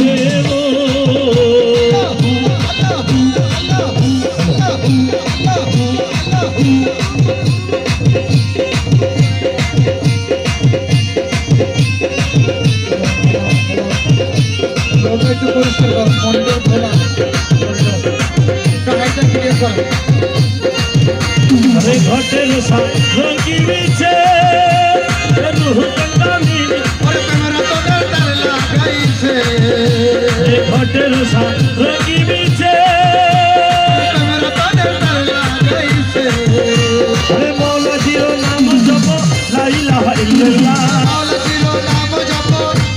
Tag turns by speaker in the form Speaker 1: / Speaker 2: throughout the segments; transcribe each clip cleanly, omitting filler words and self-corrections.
Speaker 1: দেব
Speaker 2: একটু পরিষ্কার কর মন্দির খোলা হাইটা ক্লিয়ার কর
Speaker 1: अरे घटेल रंगी बीचे रूह कंगामी
Speaker 2: और कैमरा तो डर लगाइছে
Speaker 1: अरे घटेल रंगी बीचे
Speaker 2: कैमरा तो डर लगाइছে
Speaker 1: अरे मौला जीरो नाम जप ला इलाहा इल्लल्लाह
Speaker 2: मौला जीरो नाम जप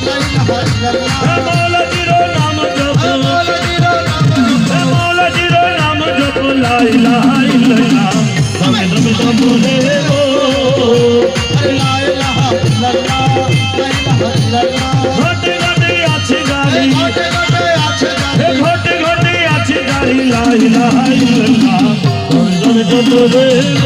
Speaker 2: ला इलाहा इल्लल्लाह
Speaker 1: मौला जीरो नाम जप
Speaker 2: मौला जीरो नाम जप
Speaker 1: मौला जीरो नाम जप ला इलाहा इल्लल्लाह दमे दमे जप देव
Speaker 2: अरे ला इलाहा इल्लल्लाह ला इलाहा इल्लल्लाह
Speaker 1: घटे घटे आछे गाड़ी
Speaker 2: घटे घटे আছে জানি
Speaker 1: घटे घटे आछे गाड़ी ला इलाहा इल्लल्लाह दमे दमे जप देव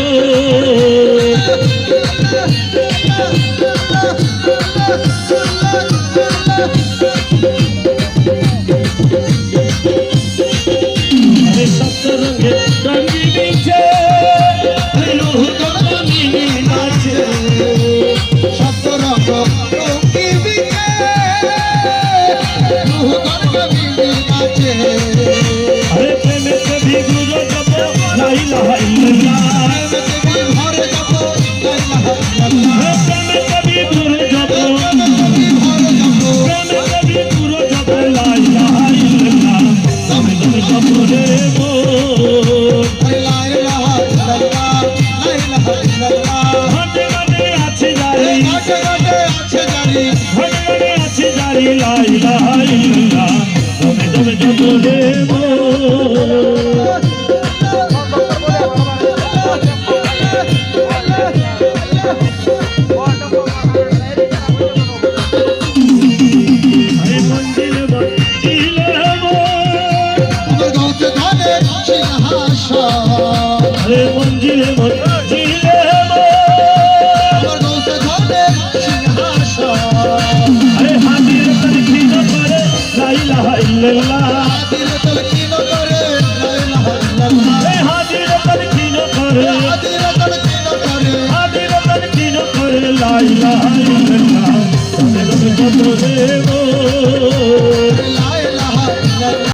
Speaker 1: अरे सप्त रंगे रंगी बीचे रूह कंगामी नाचे
Speaker 2: শব্দ রঙ্গ রঙ্গি বিকে রূহ গর্গ বিবি নাচে
Speaker 1: अरे प्रेम से भी गुरु जप ला इलाहा इल्लल्लाह
Speaker 2: দেবী ঘরে যাব লা ইলাহা ইল্লাল্লাহ
Speaker 1: प्रेम से भी गुरु जप
Speaker 2: দেবী ঘরে যাব
Speaker 1: प्रेम से भी गुरु जप ला इलाहा इल्लल्लाह दमे दमे जप देव
Speaker 2: লা ইলাহা ইল্লাল্লাহ লা ইলাহা ইল্লাল্লাহ
Speaker 1: घटे घटे आछे गाड़ी
Speaker 2: ঘটে ঘটে আছে জানি
Speaker 1: घटे घटे आछे गाड़ी ला इलाहा इल्लल्लाह दमे दमे जप देव अरे मंजिल मंजिल
Speaker 2: আমার গৌতে ধনে সিংহাসন
Speaker 1: अरे मंजिल मंजिल
Speaker 2: আমার গৌতে ধনে সিংহাসন
Speaker 1: अरे हाजिर तलखी न करे ला इलाहा इल्लल्लाह
Speaker 2: আদিল তলকিন করে লা ইলাহা ইল্লাল্লাহ
Speaker 1: अरे हाजिर तलखी न करे
Speaker 2: আদিল তলকিন করে
Speaker 1: हाजिर तलखी न करे ला इलाहा इल्लल्लाह दमे दमे जप देव